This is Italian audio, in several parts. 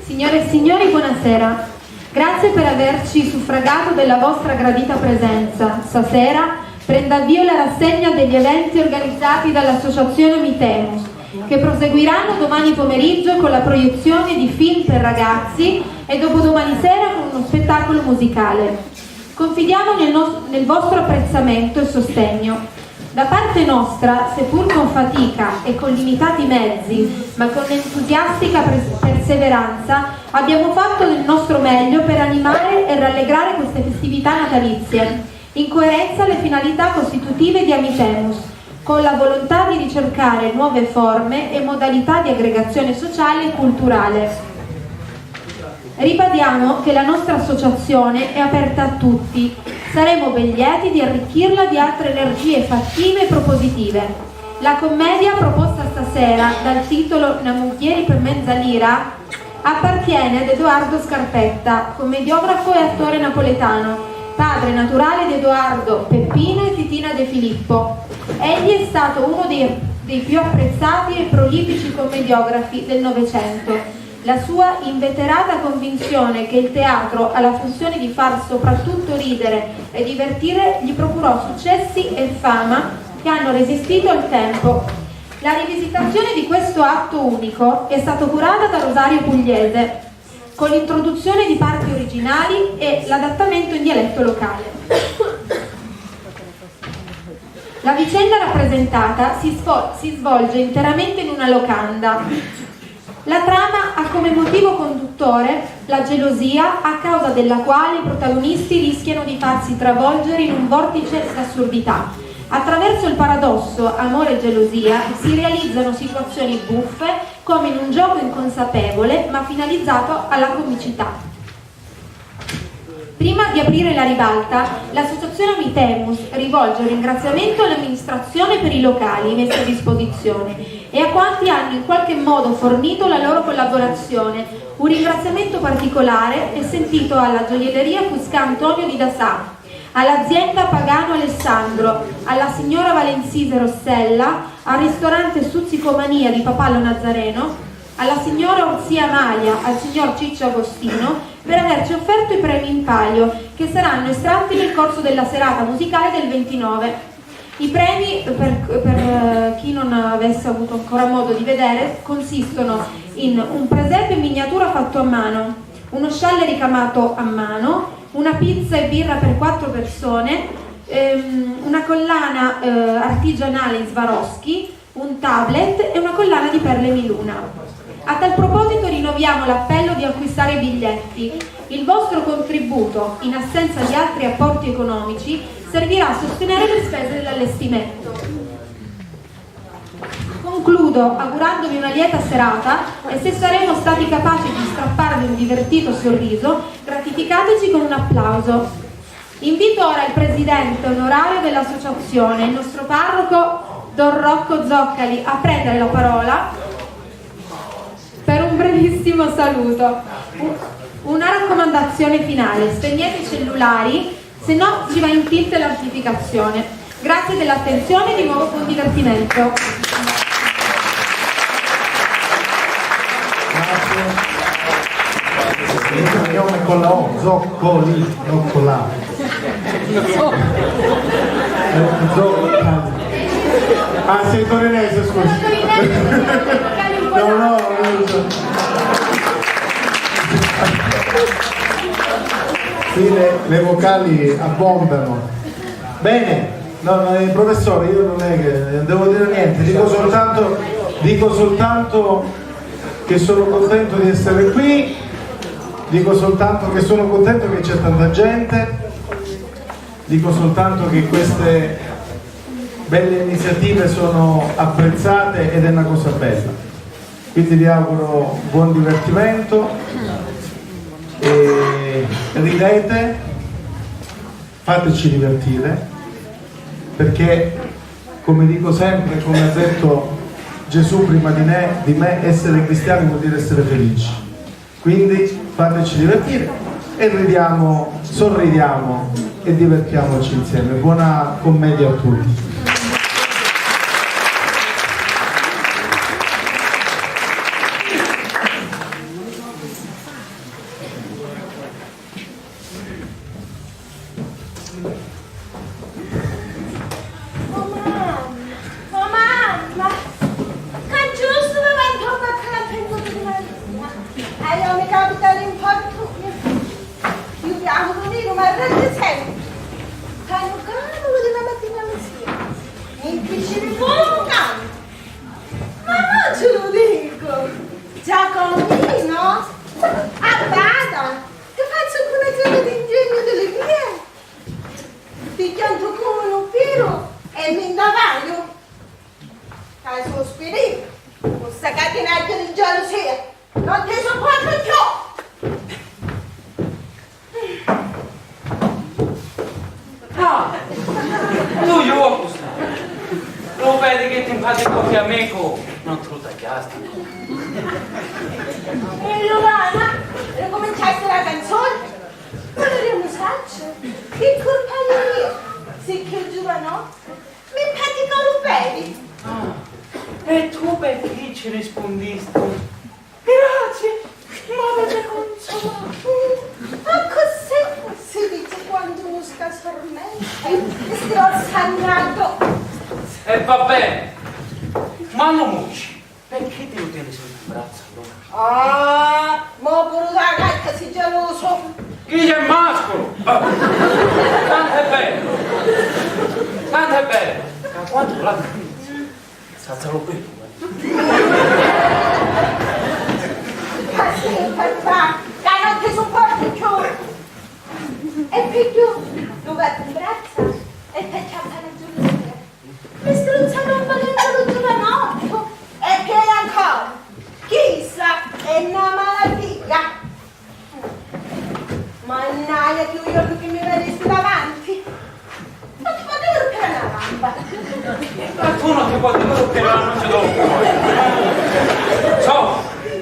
Signore e signori, buonasera. Grazie per averci suffragato della vostra gradita presenza. Stasera prende avvio la rassegna degli eventi organizzati dall'Associazione Mitemus, che proseguiranno domani pomeriggio con la proiezione di film per ragazzi e dopodomani sera con uno spettacolo musicale. Confidiamo nel vostro apprezzamento e sostegno. Da parte nostra, seppur con fatica e con limitati mezzi, ma con entusiastica perseveranza, abbiamo fatto del nostro meglio per animare e rallegrare queste festività natalizie, in coerenza alle finalità costitutive di Amitemus, con la volontà di ricercare nuove forme e modalità di aggregazione sociale e culturale. Ribadiamo che la nostra associazione è aperta a tutti. Saremo ben lieti di arricchirla di altre energie fattive e propositive. La commedia proposta stasera dal titolo Namuglieri per mezza lira appartiene ad Edoardo Scarpetta, commediografo e attore napoletano, padre naturale di Edoardo, Peppino e Titina De Filippo. Egli è stato uno dei più apprezzati e prolifici commediografi del Novecento. La sua inveterata convinzione che il teatro ha la funzione di far soprattutto ridere e divertire gli procurò successi e fama che hanno resistito al tempo. La rivisitazione di questo atto unico è stata curata da Rosario Pugliese, con l'introduzione di parti originali e l'adattamento in dialetto locale. La vicenda rappresentata si svolge interamente in una locanda. La trama ha come motivo conduttore la gelosia, a causa della quale i protagonisti rischiano di farsi travolgere in un vortice d'assurdità. Attraverso il paradosso amore e gelosia si realizzano situazioni buffe come in un gioco inconsapevole ma finalizzato alla comicità. Prima di aprire la ribalta, l'associazione Amitemus rivolge un ringraziamento all'amministrazione per i locali messi a disposizione e a quanti hanno in qualche modo fornito la loro collaborazione. Un ringraziamento particolare è sentito alla gioielleria Fusca Antonio di Dassà, all'azienda Pagano Alessandro, alla signora Valenzise Rossella, al ristorante Suzzicomania di Papallo Nazareno, alla signora Orzia Maia, al signor Ciccio Agostino, per averci offerto i premi in palio, che saranno estratti nel corso della serata musicale del 29. I premi, per chi non avesse avuto ancora modo di vedere, consistono in un presepe in miniatura fatto a mano, uno scialle ricamato a mano, una pizza e birra per 4 persone, una collana artigianale in Swarovski, un tablet e una collana di perle Miluna. A tal proposito rinnoviamo l'appello di acquistare i biglietti. Il vostro contributo, in assenza di altri apporti economici, servirà a sostenere le spese dell'allestimento. Concludo augurandovi una lieta serata e se saremo stati capaci di strapparvi un divertito sorriso, gratificateci con un applauso. Invito ora il presidente onorario dell'associazione, il nostro parroco Don Rocco Zoccali, a prendere la parola per un brevissimo saluto. Una raccomandazione finale: spegnete i cellulari, se no ci va in tilt l'artificazione. Grazie dell'attenzione e di nuovo buon divertimento. Il nome con la O, Zoccoli, non con la Zoccali. Ah, sei torinese, scusi. No, qui le vocali abbondano. Bene, no, professore, io non è che devo dire niente, dico soltanto che sono contento di essere qui, dico soltanto che sono contento che c'è tanta gente, dico soltanto che queste belle iniziative sono apprezzate ed è una cosa bella. Quindi vi auguro buon divertimento e ridete, fateci divertire, perché come dico sempre, come ha detto Gesù prima di me, essere cristiani vuol dire essere felici. Quindi fateci divertire e ridiamo, sorridiamo e divertiamoci insieme. Buona commedia a tutti. mannaggia di gelosia! Non ti sopporto più! Ah, tu io lo vedi che ti fate coppia amico, non tutta chiasta. E Giovanna, ricominciaste la canzone? Volevo saggio, che colpa è mia? Se che il giovanotto mi pratica lo vedi. Ah, e tu perché ci rispondiste? Grazie, ma avete consolato. Ma cos'è si dice quando uno sta sormenta e sto sangrando? E va bene, ma non muci, perché ti lo tieni sul braccio allora? Ah, ma pure la gatta si geloso. Chi è mascolo? Ah. Tanto è bello, tanto è bello. Ma quanto la salzalo qui. Così, papà, che non ti sopporto più. E figlio, dove ti braccia e ti ciappa la giuria. Mi struzzano un po' di giovanotto e che ancora. Chissà, è una malattia. Mannaia più io che mi vedessi davanti. Non ti potevo rompere la gamba. Ma tu non ti puoi dire che la noce dopo. So,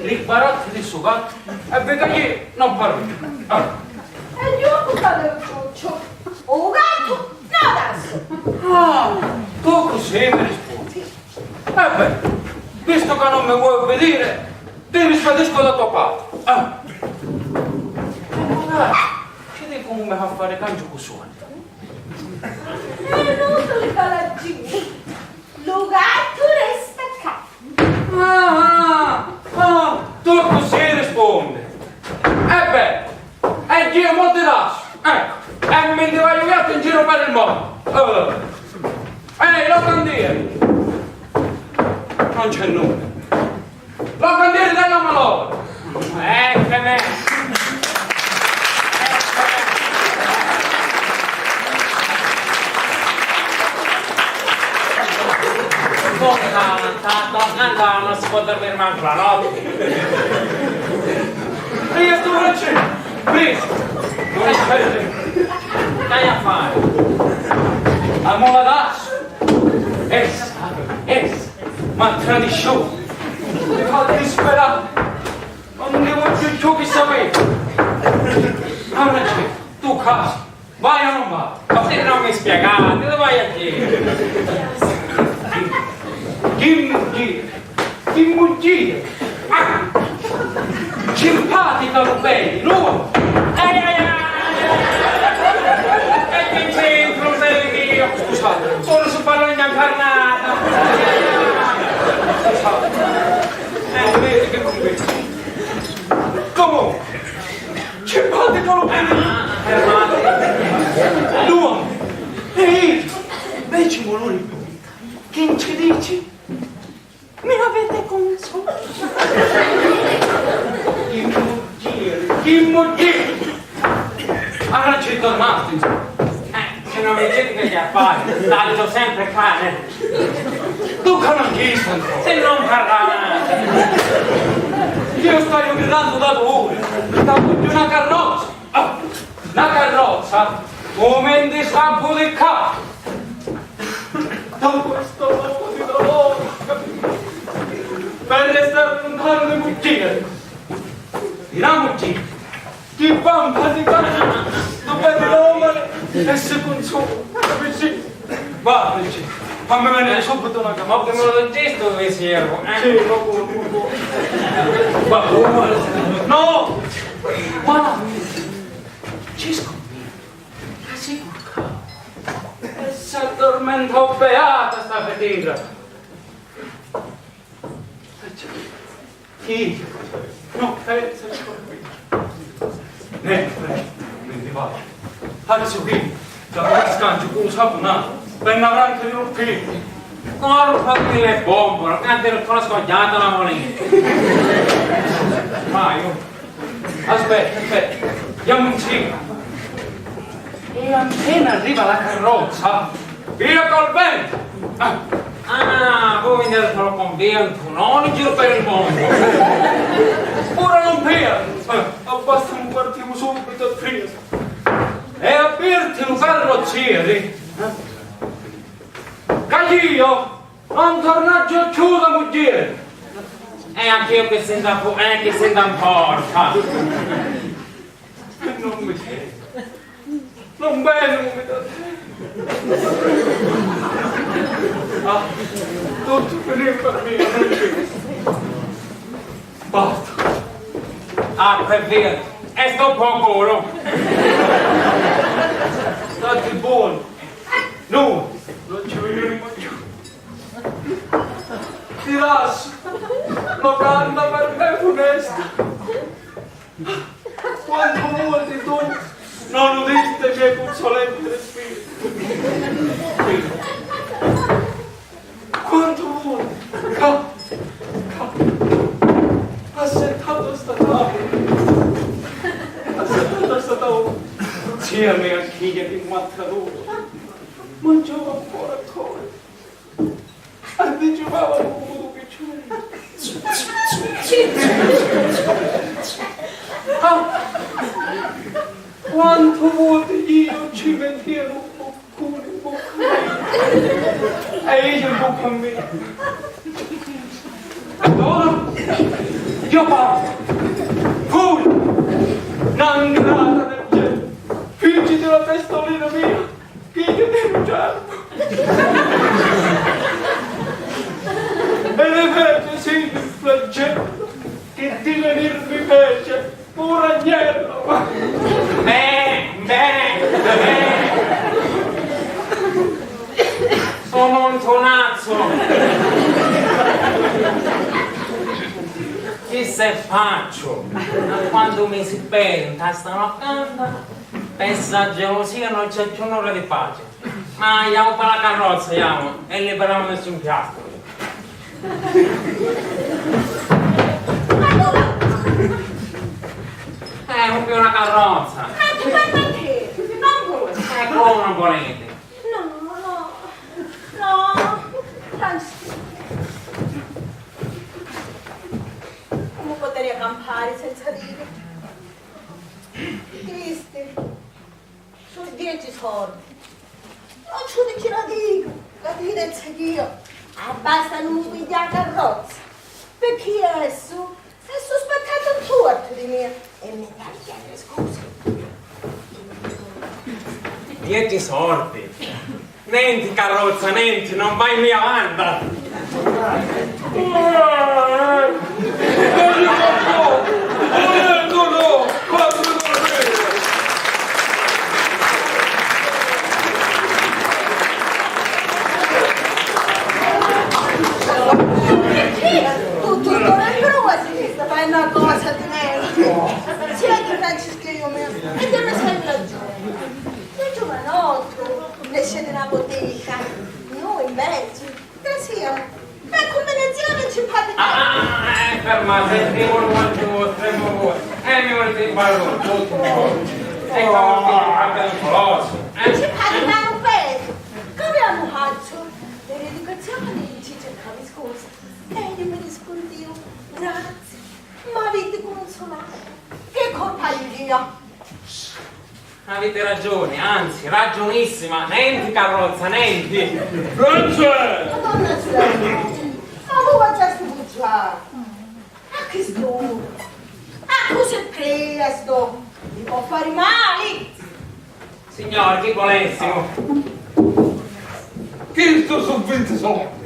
li baratti di suo gatto e vedi non parlo. Ah. E io cosa devo faccio? Un gatto? No, adesso. Ah, tu così mi rispondi. Beh, visto che non mi vuoi obbedire, ti rispedisco da tuo padre. Ah. Che devi come mi fa fare cancio con suono? È inutile che la giri. Lo gatto resta qua. Tu così rispondi. Beh, e io molto lascio. Ecco, e mi vai gatto in giro per il mondo. Locandieri. Non c'è nulla. Locandieri della manovra. Che me. Sta tornando, non si può dormire manco la notte. E io sto facendo? Preso! Non è certo. Dai a fare. A mola d'asso. Essa, ma tradizione. Mi fa disperare. Non devo più ciò che sapevo. Allora c'è, tu casa, vai o non vai? Ma se non mi spiegate, dove vai a dire? Chi muggire? Ah! Simpatica lo vedi, no? E che c'entro, vedi io? Scusate, ora si parla in incarnata. Scusate. Vedi che convinto. Comunque, simpatica lo vedi? Fermate. L'uomo. E io, invece volore che non ci dici? Mi avete consolato. Chi muggire? Allora ci tornato, insomma. Se non mi dite che gli affari, tanto sempre cane. Tu che non dici, se non parlare. Io sto gridando da dove? Di una carrozza. Una carrozza come in discampo di capo. Da questo luogo di dolore. Per restare lontano dai muggire. Dirà muggire. Chi pampa di cane, dove di l'omere e si consola. Capisci? Va, dici. Fammi venire subito una camera. Ma che me lo registro dove siamo? Sì, va. No! Ma ci scommetto. La sicurezza. E si addormentò beata sta fatica. Chi? No, pensa ne ti va. Adesso qui, da questo scancio, con un saponato, ben avanti di un figlio. Non ho fatto le bombe, anche non conosco scogliata la moneta. Ma io, aspetta, andiamo insieme. E appena arriva la carrozza, via col vento. Voi mi dite solo con vento, non in giro per il mondo. piacere. Caglio, non tornaggio più da moglie. E anche io che sento un porca. Non mi sento. Non bene, non mi dà. Ah, tutto finito per me, non c'è. Basta. Acqua e via. E sto poco, no? State buono. No, non ci vedremo più. Ti lascio. Ma canta per me funesta. Quanto vuoi tu non udiste i miei puzzolenti respiri. Quanto vuoi? Assettato sta tavola. Assettato sta tavola. Zia mia figlia di mattarolo. Mangiava ancora ancora. Anticipava come piccione. Quanto volte io ci mettevo un boccone in bocca mia. E io in bocca a me. Allora, io parto. Fuori. Non grata del cielo. Fingiti la testolina mia. Che io devo certo. E le fece sì il flagello. Che di venirmi fece. Un agnello! Bene! Sono un tonazzo! Che se faccio? Quando mi si benta, stanno accanto, pensa gelosia non c'è più un'ora di pace. Ma andiamo per la carrozza, andiamo, e liberiamo nessun piatto. È più una carrozza. Ma ti fanno che? Non vuoi? Come non volete? No. Tranquillo. Come potrei campare senza dire? Triste. Sono 10 soldi. Non ci dici la dico. La direzza che io. Basta non guidare la carrozza. Perché adesso è sospettato un torto di me. E mi dà a chiedere scusa. 10 sordi. Nenti carrozza, nenti, non vai mai avanti. Tutto è prosi, fai una cosa di niente. Si vede Francesco io mio, e te ne sei ragione. Il giovanotto esce dalla bottega, noi invece, che sia, per combinazione simpatica. Fermate, mi voglio tremo voi. Mi volete imparare tutto voi. E come ti guarda il colosso. Simpatica non peso. Come hanno fatto? Le rieducazioni ci cercavi scusa. E io mi rispondevo, grazie, ma avete consolato. Che colpa mia? Avete ragione, anzi, ragionissima. Nenti carrozza, nenti. Francesco! Madonna Sera, ma come facciate bucciare? A che sto? A cosa è presto? Mi può fare male? Signore, chi volessimo? Che sto su 20 soldi?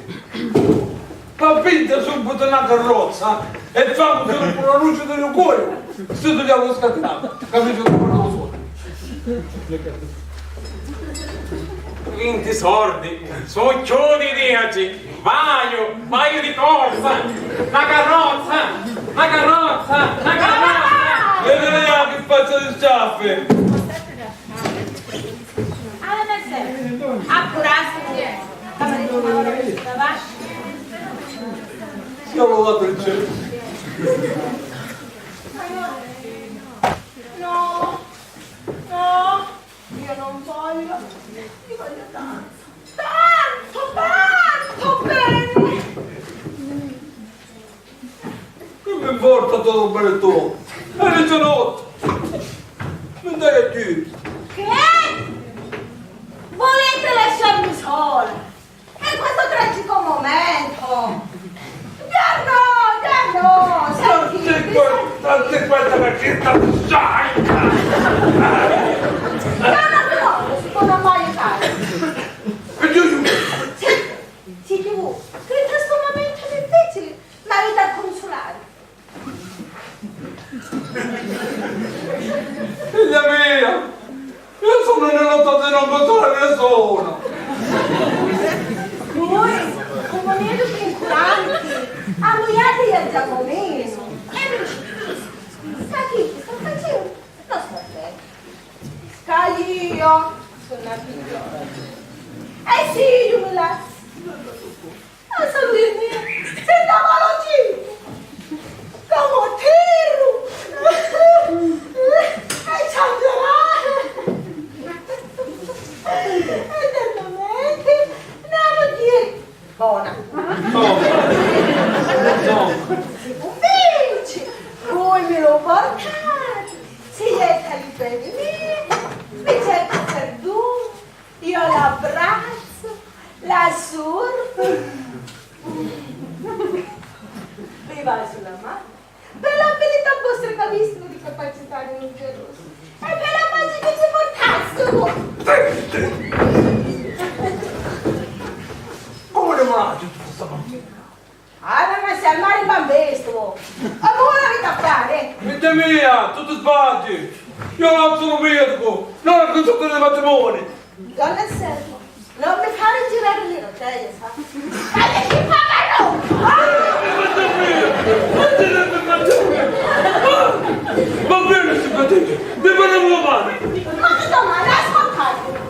Ma vinta subito una carrozza e facciamo sempre una luce del cuore. Se togliamo scatenato, capisci che non lo so. 20 sordi, sono chiodi diaci, vaio di corsa, la carrozza. E vediamo che faccia di sciaffe. Allora, sempre. Accurarsi. Camerino, ma ora mi lavasci. Siamo dato il cielo. No, io non voglio. Io voglio tanto bene. Che mi importa tutto bene tu? È le giornotte. Non dai a te. Che? Volete lasciarmi sola? In questo tragico momento? Già no, sentite. Tante quante perché tanto sai! No, si può mai fare. E io Sì, tu, che in questo momento difficile, ma vita consolare. figlia mia! Io sono nell'otto di non portare nessuno! Voi, comunendo vincolanti, annoiate gli Giacomino. Sta chi? Sta facendo? Non sta bene. Sta io, sono una figliola. Sì, io me la... Non so dirmi, sentavano giù. Come tiro. E ciangerare. Eternamente, andiamo dire. Buona. Vinci, voi me lo portate, siete liberi lì, mi cerco perduto, io l'abbraccio, la surfo, vi va sulla mano, per l'abilità vostra capisco di capacità di un geloso, e per la pace che ci portassero. come ne volate tutta stamattina? Ma sei al mare bambestro, a buona vita a fare. Figlia mia, tu ti sbagli! Io non sono medico, non ho tutto dei matrimoni! Donna servo, non mi fare girare le rotelle, sa? Dai, ti pagano! Va bene, simpatica, mi parliamo domani! Ma che domani, ascoltate!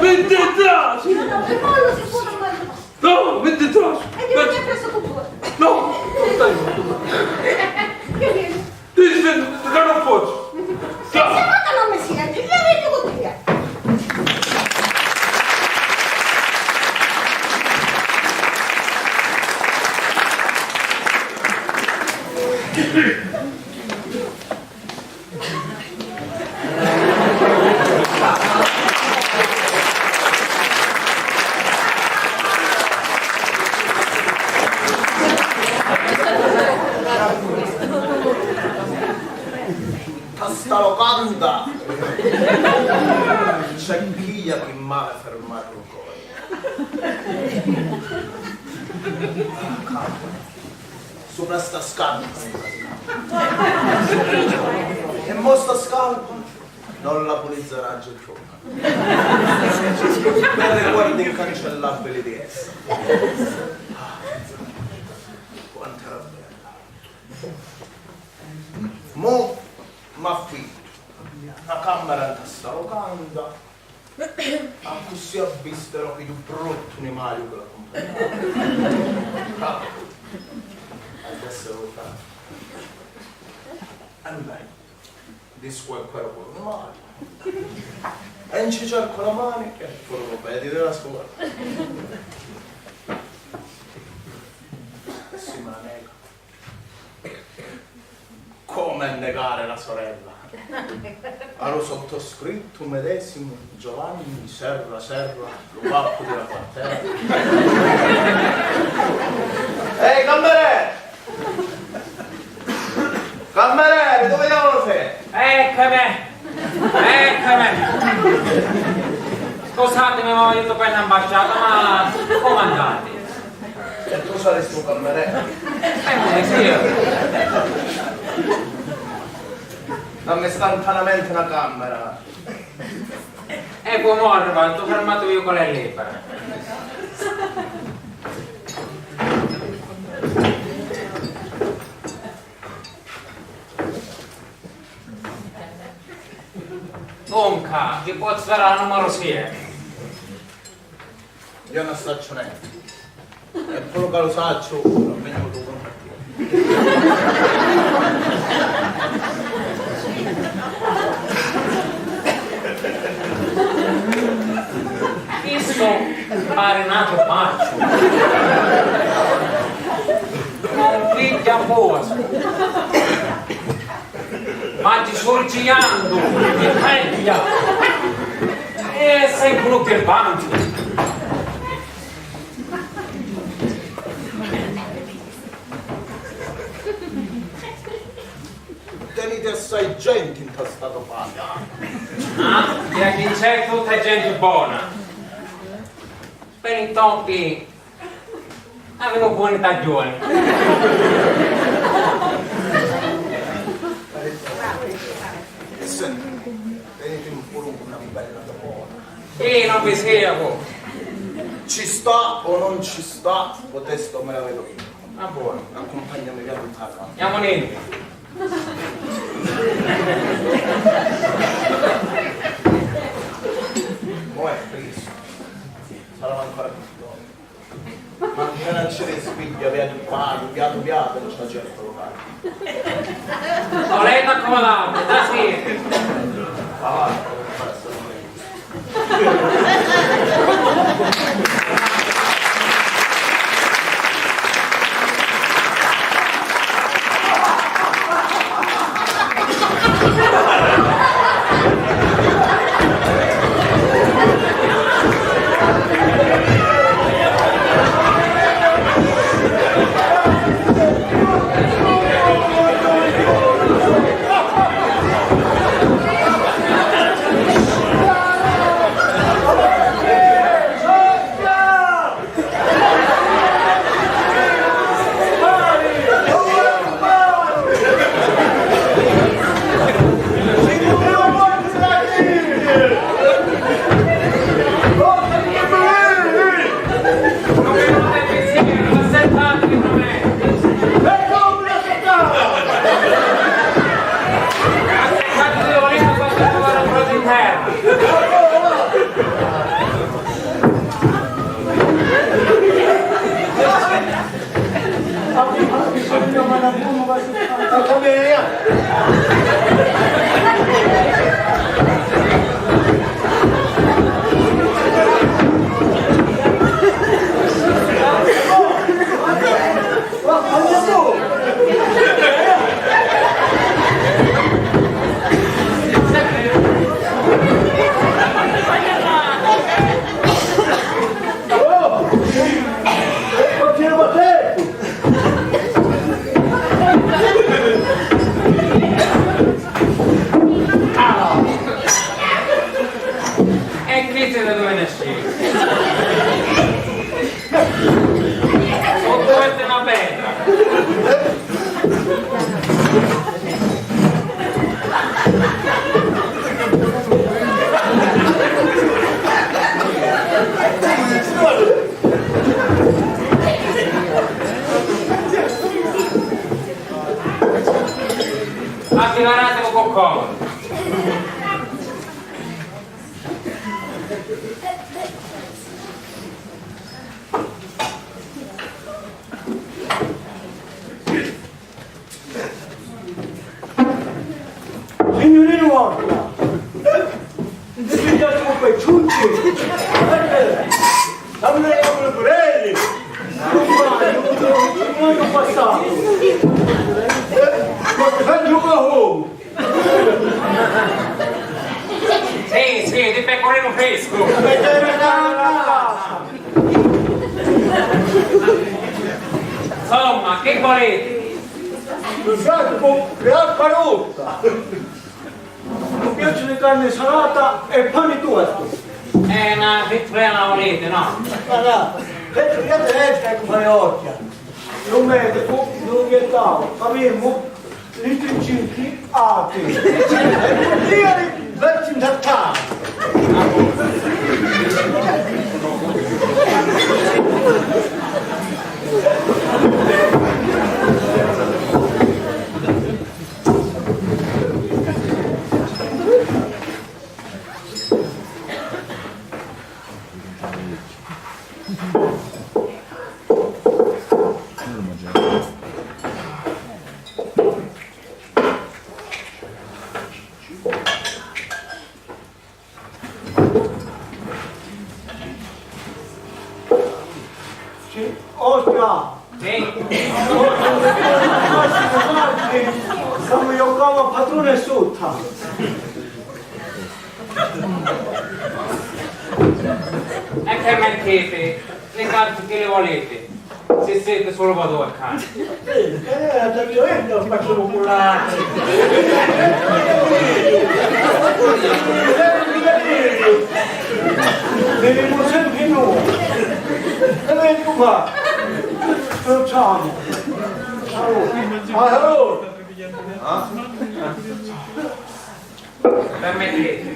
Metti atrás! No, che mollo si può domani. No, metti atrás! E che non mi ha preso tu pure. No, non stai molto. Che vieni? Ti svendo, che non posso! Se volta non mi senti, io vengo con te. Sta locanda c'è chi che male fermare un cuore sopra sta scarpa e mo sta scarpa non la pulizzerà più per ricordi incancellabili di essa. Quanto era bella mo m'affitto una camera in sta locanda a così avvistero che più brutto animale che la compagnia adesso lo fa e beh di squacquare con animale e non ci cerco la mano e furono pedi della scuola e si me la nega. Come negare la sorella? Hanno sottoscritto medesimo Giovanni Serra, lo pappo della quartiera. Ehi, cameriere! Cameriere, dove diavolo sei? Eccomi! Scusatemi, ma ho aiuto per l'ambasciata, ma come andate? E tu saresti un cameriere? Sì. Dammi istantaneamente una camera. Ecco, mo' arrivato, fermatevi io con le libere. Onca, che può fare la numero 6? Io non saccio niente. E quello che lo saccio, lo venivo tu con Questo pare nato paccio. Non piglia posto. mangi sorgiando, in teglia, e sei quello che vanti. Tenete assai gente in tastato paga. Ah, che c'è tutta gente buona. Per intoppi avevo buone stagioni. E senti, tenete un po' una bella buona. E non vi schiavo. Ci sta o non ci sta, o testo me la vedo io. Ah, buono. Accompagnami via tutta la casa. Andiamo niente. Mo' è preso. Sarà ancora più buono. Ma non c'è respiglia, via di pago, piato, non c'è certo locale. Ho lei accomodato, da sì. Avanti, non fare Signorino Orca, non ti pigliate con quei ciucci, dammi le burelli, non ho passato, ma ti fai giù home. Sì, di pecorino fresco. Insomma, che volete? Lo sai con l'acqua rotta. Mi piace di carne salata e pane tuosto. È una frittata volete, no? Guarda, penso che adesso ecco fare occhia. Lo medico, lo vietavo, avevamo i trincini ati. Io verso in tattare. Oscar! Sì. Come io come padrone sotto. E che mettete? Le carte che le volete? Se siete solo vado a casa. Io faccio popolare. Vediamo sempre noi. E vedi qua. Ciao. Ciao. Permettete,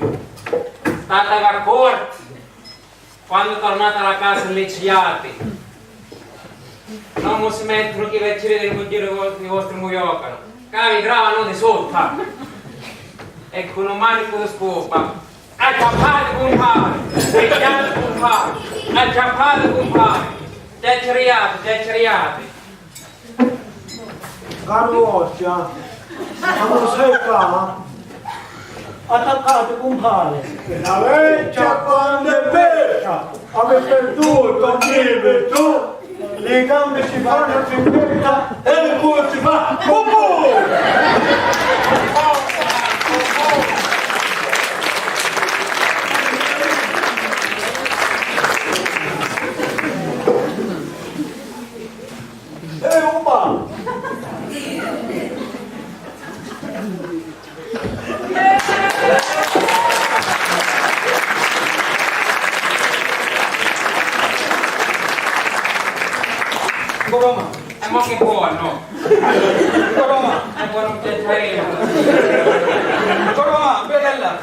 state d'accordo? Quando tornate alla casa lecciate, non mi smettono che le cire del mogliere i vostri muoiocano, che vi gravano di sotto, e con un manico di scopa, acciappate compare, picchiate compare, acciappate compare, chiacchieriate. Caro Occhia, quando sei qua, attaccate compare. La vecchia quando è vecchia, avete perduto, vive tu, le gambe si fanno cinghetta e il cuore si fa E mo che buono! È buono che c'è. bella.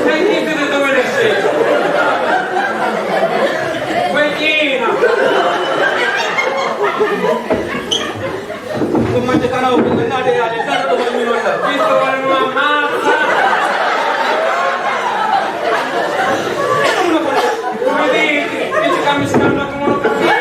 Sentite da dove ne sei? Come te canao che non è reale, tanto come mi non è. Questo vale una mazza! Come vedi? Dice che mi scanna come una caffia!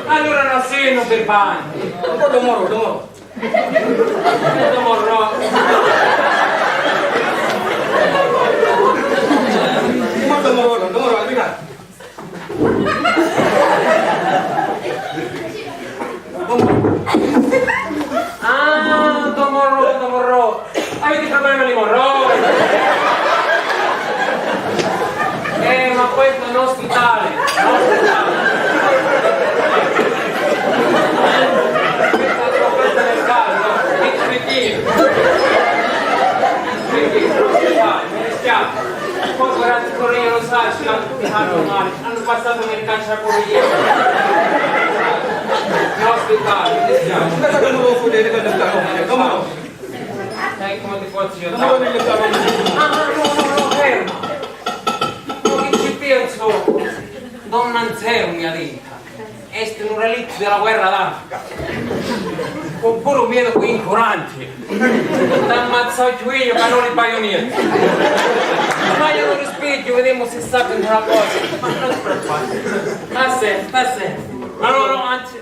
Allora non sei un per bagno. Domoro. Domoro, albina. Ah, domorro. Avete problemi di morrone? Ma questo è un ospitale. Questa è la del caldo, il cretino. Mi dispiace. Poi guardate il Corriere lo sa, ci hanno male. Hanno passato nel cacciacorriere. L'ospitale, mi dispiace. Cosa che non lo fuori di quando sta con Domoro. Sai come ti posso io? Domoro mi sta con No, ferma. Non che ci penso. Donna Anzero mi ha detto. È un relitto della guerra d'Africa. Con pure un miedo qui incurante. T'ammazzato io che non li baioneti. Ma io non rispecchio, vediamo se sa per una cosa. Ma non ti preoccupare. Sta se. Ma no, anzi,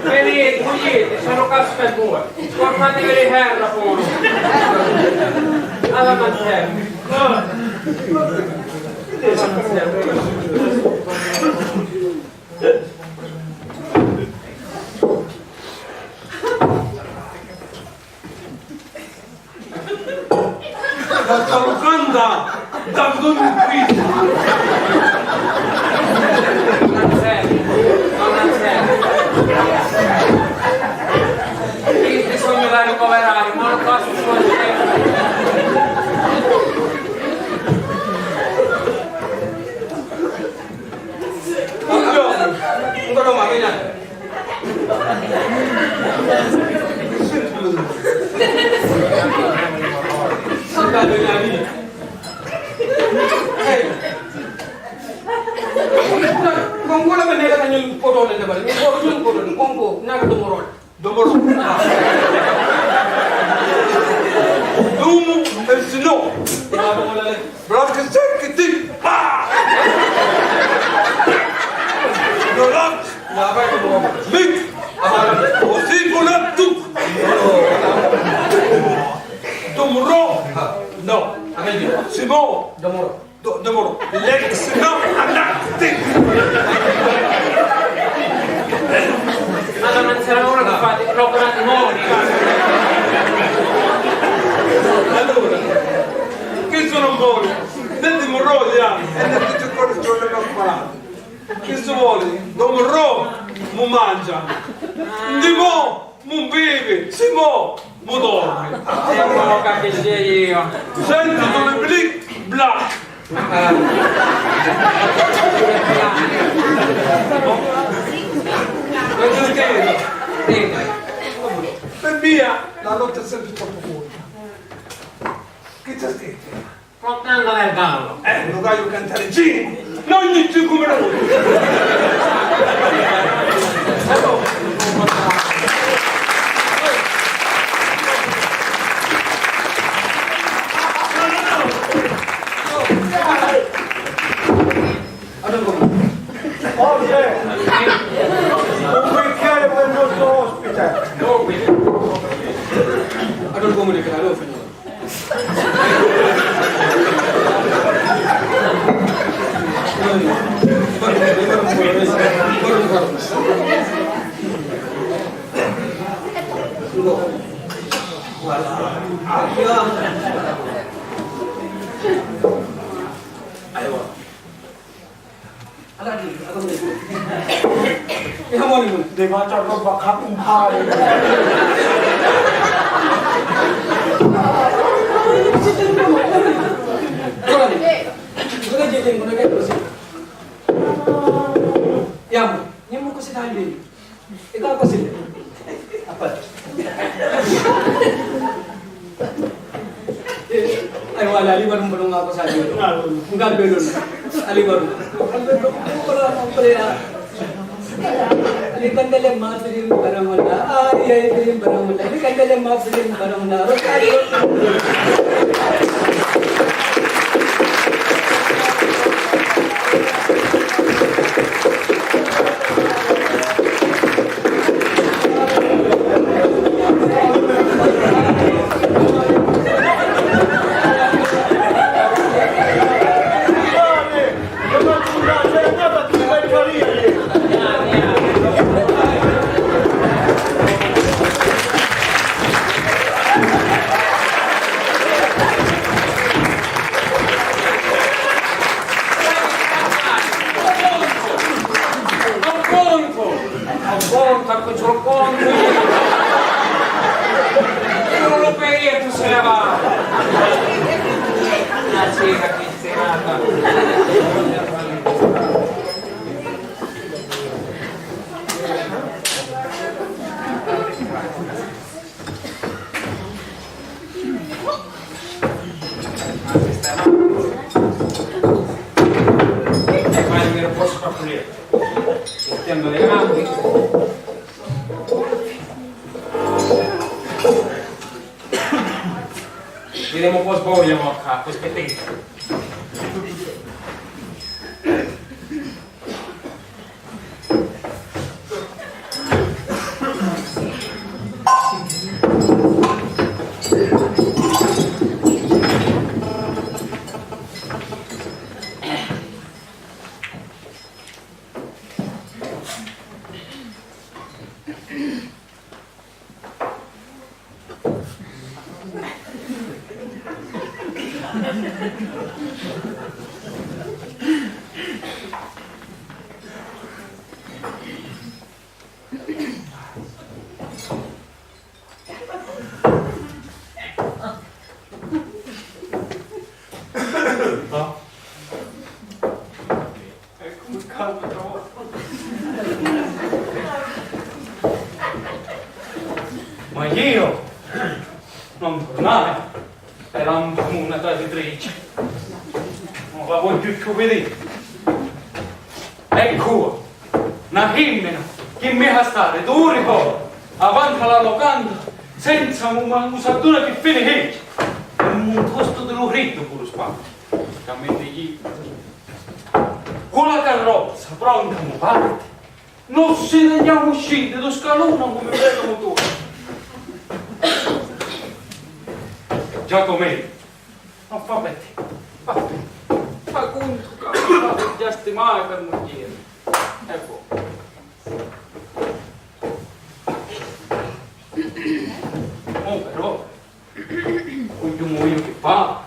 Vedete, cogliete, sono casca tua. Guardatevi le terra pure. Alla manterra. la locanda da dove qui. Non serve. Io bisogna da ricoverare, ma non posso solo della vita. Con quello che ne era il porone da bale, il porone, con naga domorone. Domorone. Dumu e sino. Bravo che sei che ti pa. Non la vai come mic. Così con tu. Domoro. No, Simo. Domoro. L'ex no, andate. Ma non c'era ora che fate proprio matrimoni. Allora, che sono buoni? Denti morroi anni, e ne tutti i corpi giorni che ho imparato. Che si vuole? Non morrò, mu mangia. Di mo, mu bevi, si mo, mu dormi. E quello che sia io. Senti dove blick, black. Non ti scherzo. Per via, la notte è sempre troppo corta. Che c'è scritto? Portando del gallo. Lo voglio cantare Gino, non gli giù come la voce. Un bicchiere per il nostro ospite. Allora comunica, allora finito. Devi mangiare roba campare. Cosa gli tengono che è così? Andiamo così da lì. E qua così. Ay wala libar mo nung ako sa iyo. Kung gagawin alibar mo. Alikan dalam masilim paramula. Ay ay dilim paramula. Alikan dalam masilim paramula. Non lo per tu se la va. Una cena pizzenata. E poi me lo posso aprire. Mettendo le gambe. Vedremo un po' sbagliamo a queste teste. Ma io non tornare. è una traditrice. Non la voglio più vedere. Ecco, una femmina che mi fa stare 2 ore avanti alla locanda senza un'usatura che finisce. E un costo dello freddo pure spazio. Cammino gli. Con la carrozza pronta a parte, non si andiamo usciti da scalone come bello motore. Giacomello, non fa per te, fa per te. Fa conto che già stimare per morire. Ecco. Oh però, voglio morire che fa.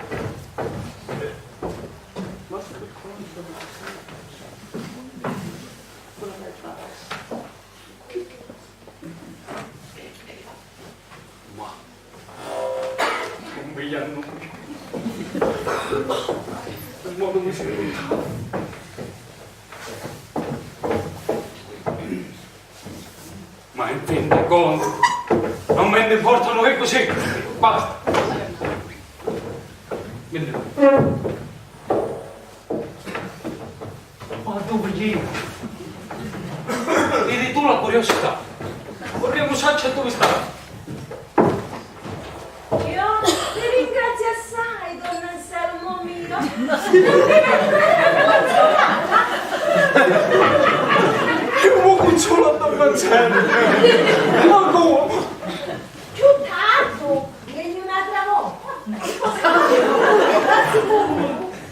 Il modo mi si rivolta. Ma in fin dei conti non me ne portano che così. Basta. Vieni. Ma dove gli? Vedi tu la curiosità. Vorremmo sapere dove sta. Che cucciola da facendo? Ma come? Più tardi, vieni un'altra volta.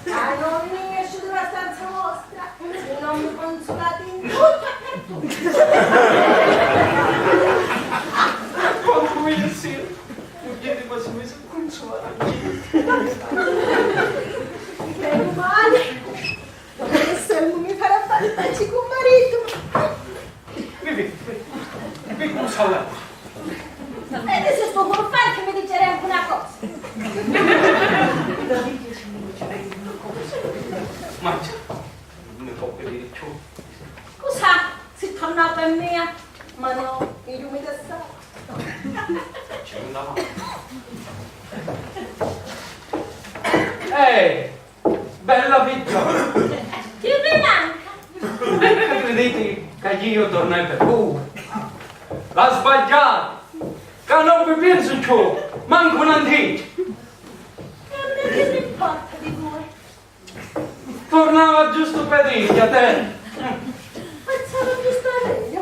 La nonna esce dalla stanza vostra, se non mi consolate in tutto e per tutto. Quando mi insieme, non chiedi ma se mi sono consolata. Meno male. Adesso non mi farà fare pace con marito. Vieni come salve. E adesso sto con fare che mi dicerai anche una cosa. Mangia, non mi può vedere più. Cosa? Si è tornato a me? Ma no, io mi da solo. C'è un davanti. Ehi, bella vittoria. Che mi manca? Credete che io tornai per voi? L'ha sbagliato. Che non vi penso più, manco un antico. E a me che mi importa di voi? Tornava giusto per dirti a te. Pensavo giusto a meglio.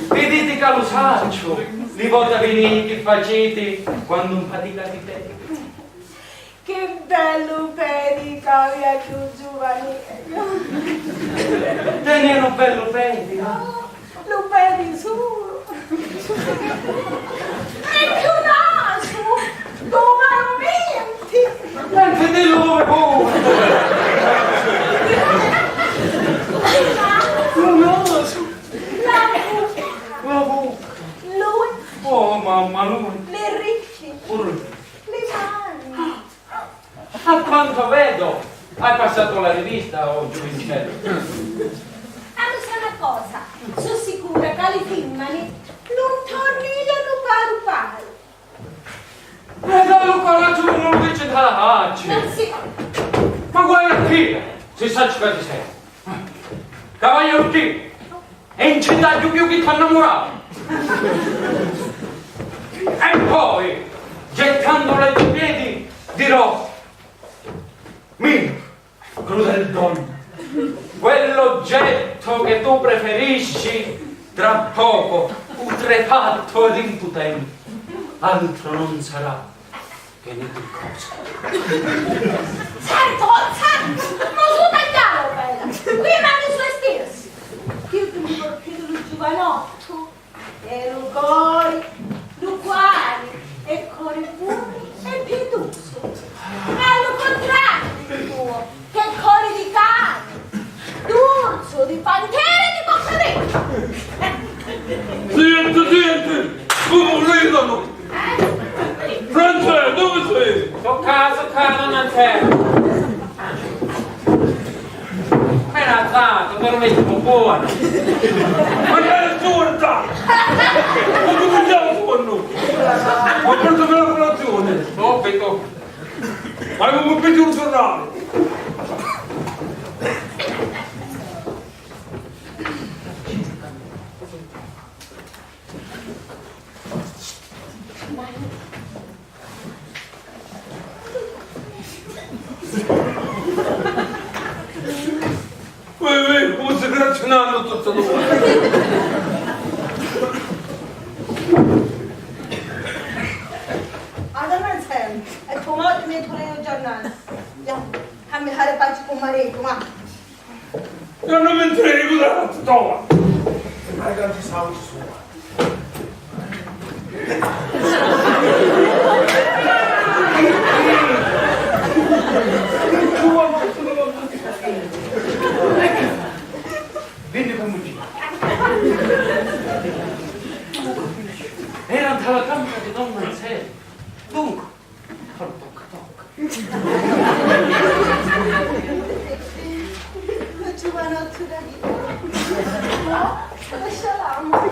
Vedete che lo saccio, li vota venire che facete quando un faticate te. Che bello pedica, mia più giovanile. Tenere un bello pedica. Lo vedi solo. E più naso, dove lo menti? Non vederlo dove vuoi. La bocca. Lui, Oh mamma, lui. le ricci, Pure. le mani. A quanto vedo, hai passato la rivista oggi, Vincenzo. Allora sai una cosa, sono sicura che alle femmine non torni a rubare. E dai un coraggio non lo dice dalla faccia. Non si Ma guarda qui, si sa ciò che ti sei. Cavaliere qui, e in città più che ti ha innamorato. E poi, gettando le tue piedi, dirò, mio, crudel donna, quell'oggetto che tu preferisci, tra poco, putrefatto ed impotente, altro non sarà che ne di cosa. Santozza, non so tagliare bella, qui mangi sue stessi. Io ti dico che lo giovanotto, e lo cori, lo quali, e cori buoni e piedoso. Allo contrario di tuo, che cori di cane, d'urso, di pantera e di coccodrillo. Senti, come ridano? Francesco, dove sei? Tocca, non a te. Appena alzato, te lo metti un buono. Ma che è sorda? Ma come andiamo con noi? Ma per Ma non mi più tornare. Come si grazionando tutto l'ora. Allora insieme, e tuo modo mi tornano il giornale. Andiamo, fammi fare pace con marito, ma. Io non mi entrego da trova. Ma che non ci stavo su. Vieni con me. Era dalla camera di donna Anselmo. Dunque, La giovanotto da vita. No, lasciamo.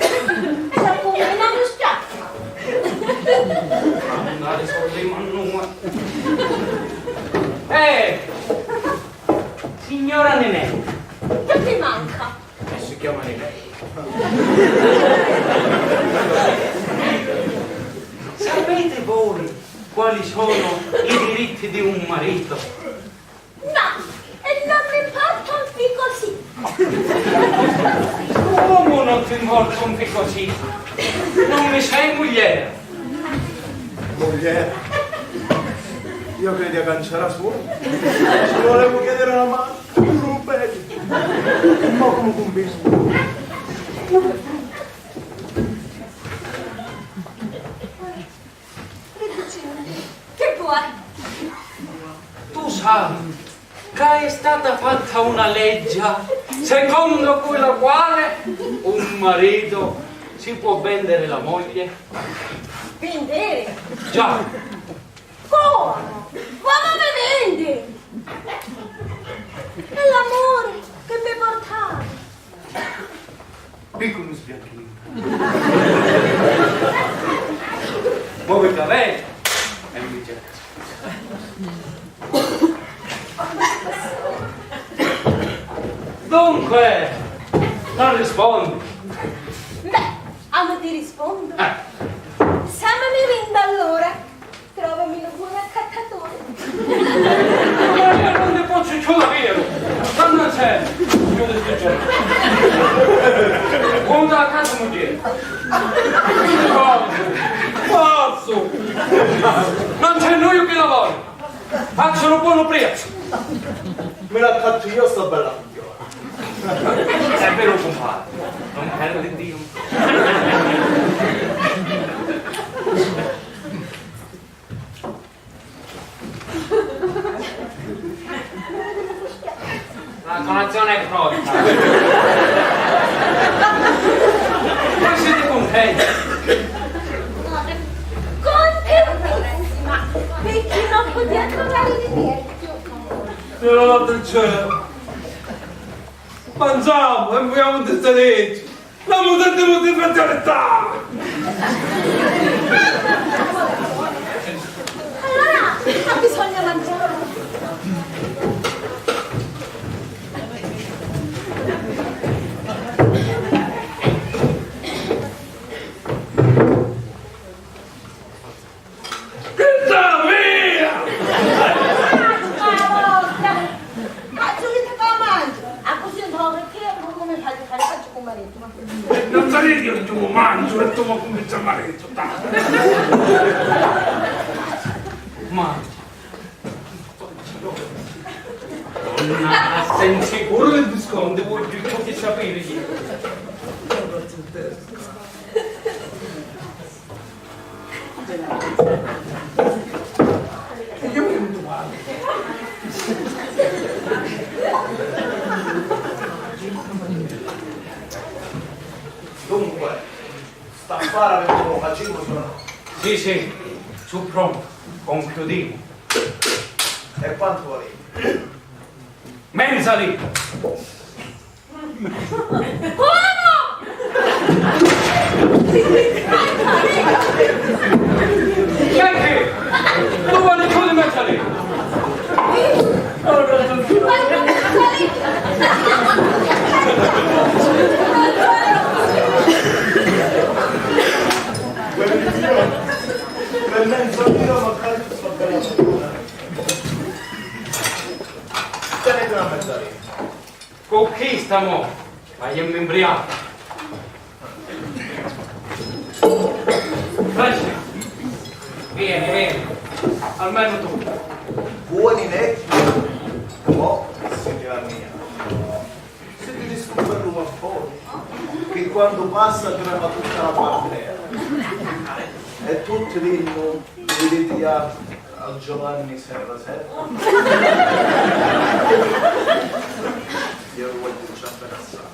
Siamo in spiaccia. andare sopra i mannua. Signora Nenè. Che ti manca? Si chiama Nenè. Sapete voi quali sono i diritti di un marito? No, e non mi importa un così. Come non ti importa un po' così? Non mi sei moglie? Moglie? Io credo che cancerà solo. Ci volevo chiedere una mano. Rubetti. Ma come convinto? Che vuoi? Tu sai che è stata fatta una legge secondo la quale un marito si può vendere la moglie? Vendere? Già, Come? Come mi vendi? È l'amore che mi portavi. piccolo sbianchino. Muove il capello e mi dice. Dunque, non rispondi. Beh, amo ti rispondo. Se mi vinda allora, trovami un buon accattatore. Ma io non ne posso più davvero. Non c'è. Io ti dico. Conta la casa moglie. Pazzo. Non c'è noi che lavora. Facciano buono prezzo. Me la accatto io sta bella figliola. È vero compadre. Non perde Dio. La colazione è pronta. Ma siete contenti? Contentissima, perché non potevo trovare rimedio. Dio del cielo. Mangiamo e muoviamo di questa legge. Non potete di fatalità. Allora, ha bisogno di mangiare. Non sarei io il tuo mangio e tu mi cominci a marito. Ma sei sicuro del disconto? Vuoi più che sapere io? Io mi venuto male. Dunque, sta a fare per come facevo sono. Sì, su pronto, concludiamo. E quanto volevi? Mezza lì. Perché? Tu vuoi più di mezza lì? senza mo, ma io mi imbriaco. Brescia, vieni, almeno tu. Buoni vecchi, oh, signora mia, se ti disculpa il rumore fuori, che quando passa trema tutta la parterra. E tutti dicono, vedete al Giovanni Serra. Io lo voglio già interessare.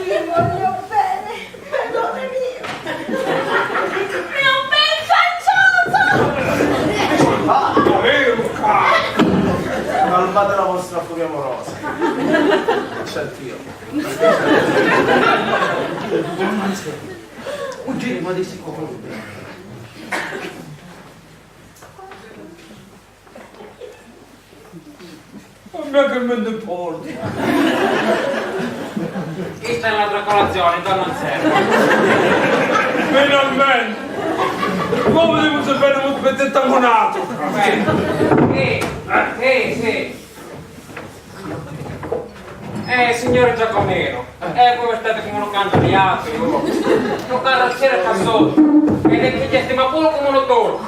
Io voglio bene, perdone mio. Mio bel faccioso! Calmate la vostra furia amorosa. C'è il Dio. Un giro, ma di sicuro. Ma che me ne porti? Questa è un'altra colazione, qua non serve. Finalmente! Come devo sapere molto per te tamonato? Sì. Signore Giacomino, voi state come uno canto di altri, un carrozziere qua sotto, ed è che chiesti, ma pure come uno toro.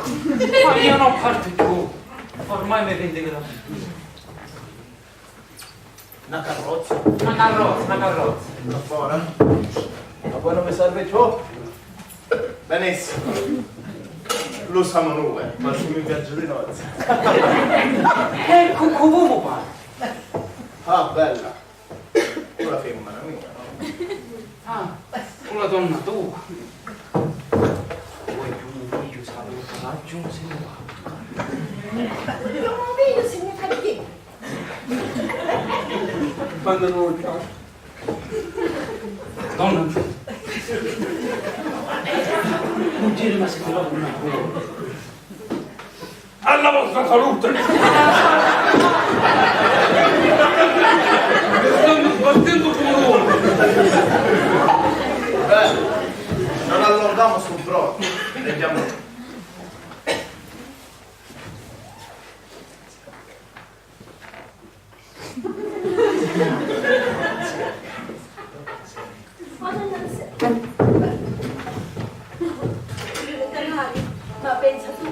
Ma io non parto più, ormai mi rende grato. Una carrozza. Una carrozza. Da fuori? Ma poi non mi serve più? Benissimo. Lo siamo noi, ma siamo in viaggio di nozze. Ecco, come uomo parla. Ah, bella. Tu la femmina mia, no? Ah, una donna tua. Vuoi più un figlio, sape lo coraggio, non se ne va. Io non vedo significa che. Quando non lo Donna, non giri ma se ti va una cosa. alla vostra salute! Mi stanno sbattendo come un uomo! Non allunghiamo sul brodo, vediamo. Ma pensa tu,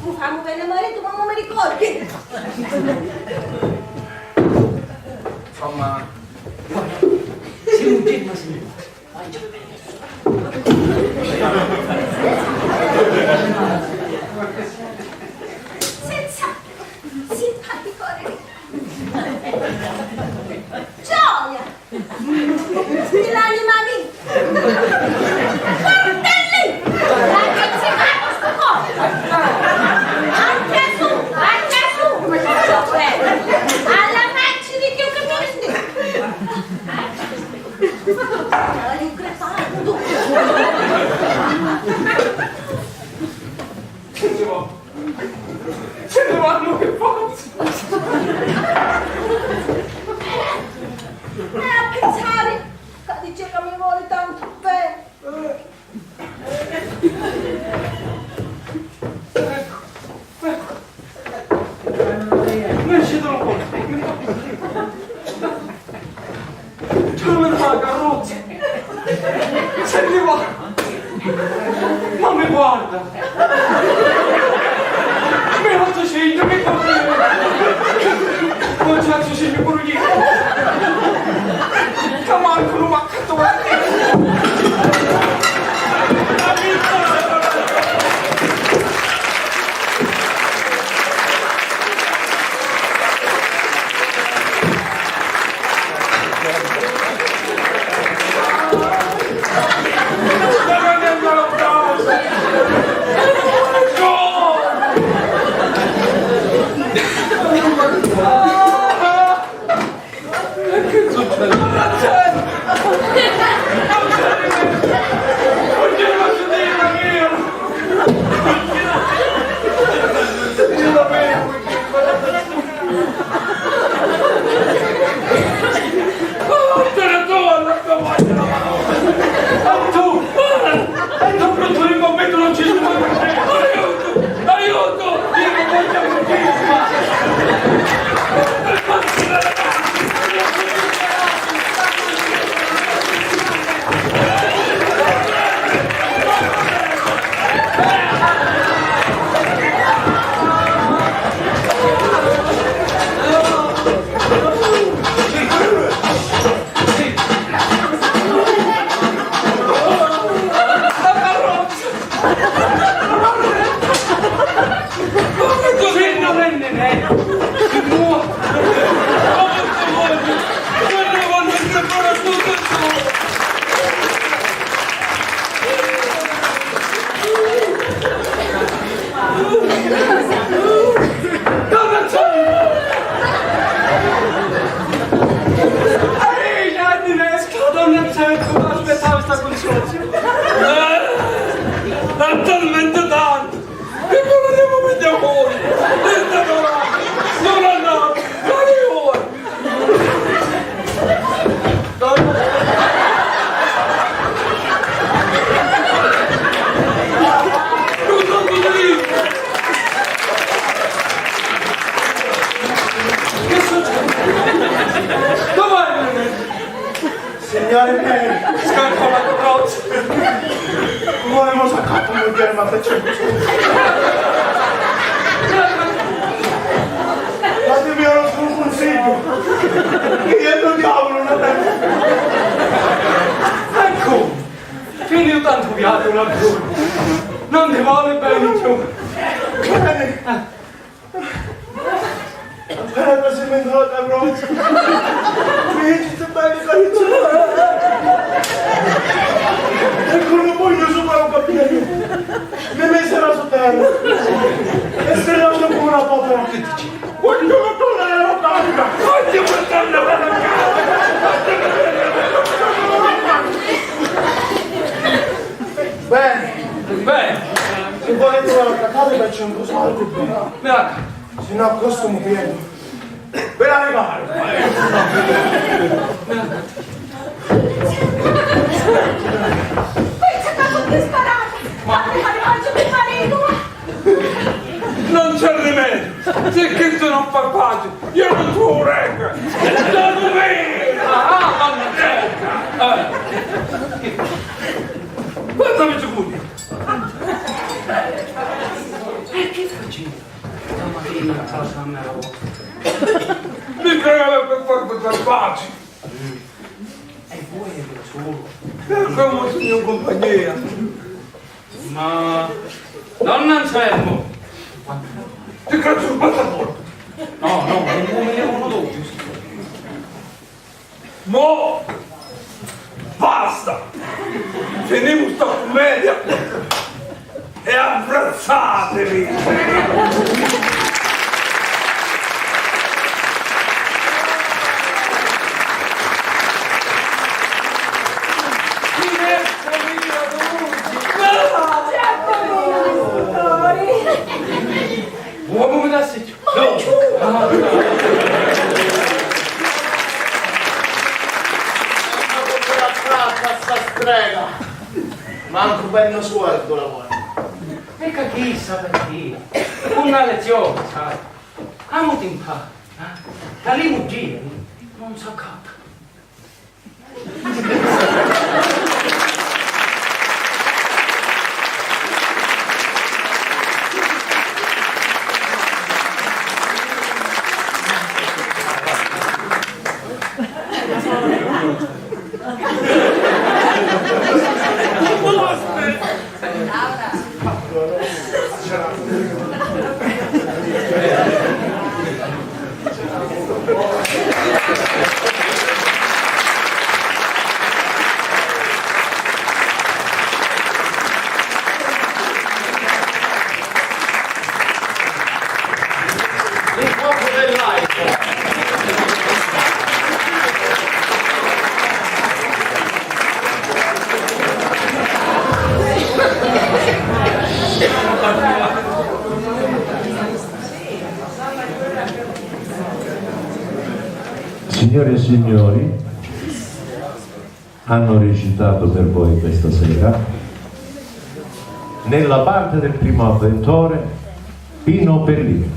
mi fanno bene marito ma non mi ricordi. Insomma, Si non giri ma se ne va. Vai già Senza simpatico gioia dell'anima mia. Fratelli, ragazzi, vamos sto cuore. Anche su, alla faccia di Dio che mi resti. Io crepando. Se ne vanno che forza! A pensare che dice che mi vuole tanto bene. Non ci sono fuori! Come la carrozza! Se ne va! Ma mi guarda! Mi faccio segno, mi guarda! Non faccio segno pure io! Che manco non mi ha fatto Che succede? Signore miei, Scappa la croce. volevo saccato un dire, ma facciamo datemi uno suo consiglio. Io non diavolo non avete. Ecco, figlio tanto viaggio laggiù. Non ti vuole bene giù. Bene. Appena si mi dà la croce. Mi dice bene cariccio. E con un voglio sopra un capello. Mi mesero su terra. E sperando come una povera. Quando lo tollero tanta. Oggi portando per la bene, Bene, se volete la casa faccio un po' salto bene. mi Se no costumo pieno. Ve la regalo. Qui c'è stato più sparato! Fate fare oggi per marito! non c'è rimedio. Se questo non fa pace, io non tuo regga. Da dove? Ah, mamma mia. Guardami giù. Che facevi? Stamattina a casa a me la volta. Mi prega per far pace. E voi eri da solo. Come sono in compagnia. Ma... Donna Anselmo! Ti cazzo il passaporto. No, non me ne uno doppio. Mo! Basta! Finiamo sta commedia e abbraczatevi! Uomo mi dà secchio. Sta strega! Manco per uno sueldo lavora. E che chissà perché? Una lezione, sai? Amo ti impara. Da lì un giro, non so capire. Signore e signori, hanno recitato per voi questa sera, nella parte del primo avventore, Pino Pellini.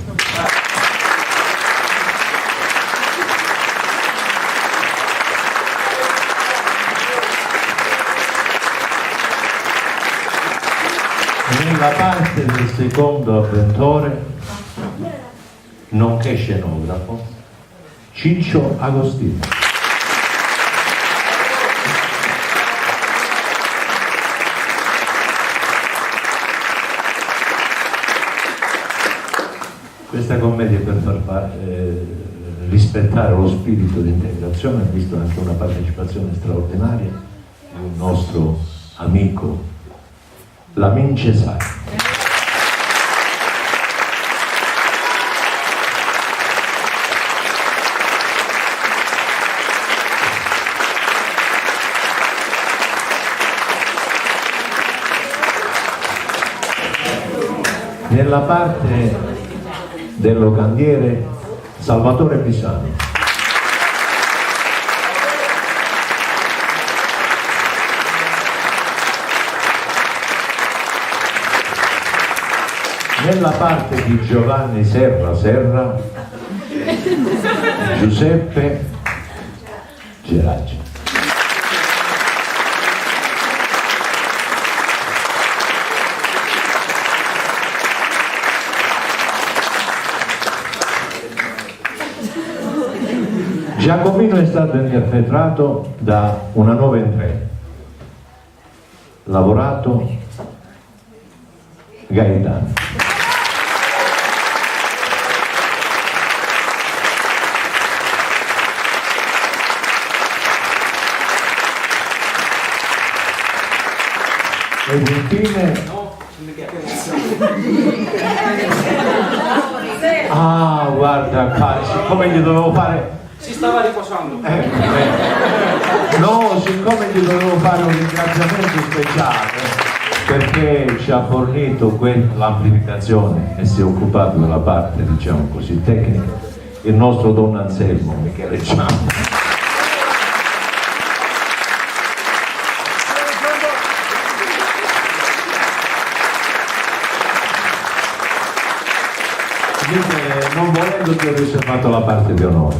Nella parte del secondo avventore, nonché scenografo, Ciccio Agostino. Questa commedia per far rispettare lo spirito di integrazione ha visto anche una partecipazione straordinaria di un nostro amico, Lamin Cesare. Nella parte del locandiere Salvatore Pisano. Nella parte di Giovanni Serra, Giuseppe Geracci. Giacomino è stato interpretato da una nuova entrata, lavorato Gaetano. Ed infine guarda qua, siccome gli dovevo fare Si stava riposando. no, siccome gli dovevo fare un ringraziamento speciale perché ci ha fornito l'amplificazione e si è occupato della parte, diciamo così, tecnica, il nostro Don Anselmo Michele Ciampa. Non volendo ti ho riservato la parte di onore.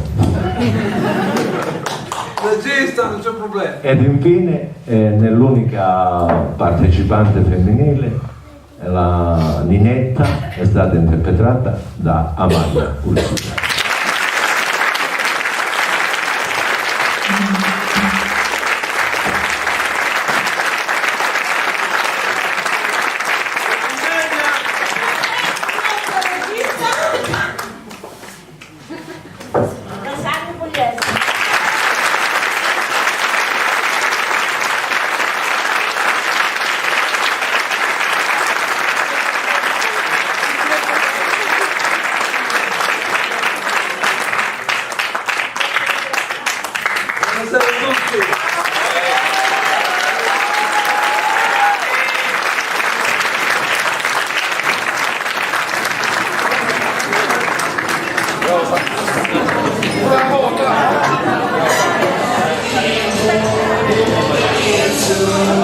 Regista, non c'è problema. Ed infine nell'unica partecipante femminile, la Ninetta, è stata interpretata da Amalia Ursula. Rosario Pugliese. Buonasera a tutti. Bravo.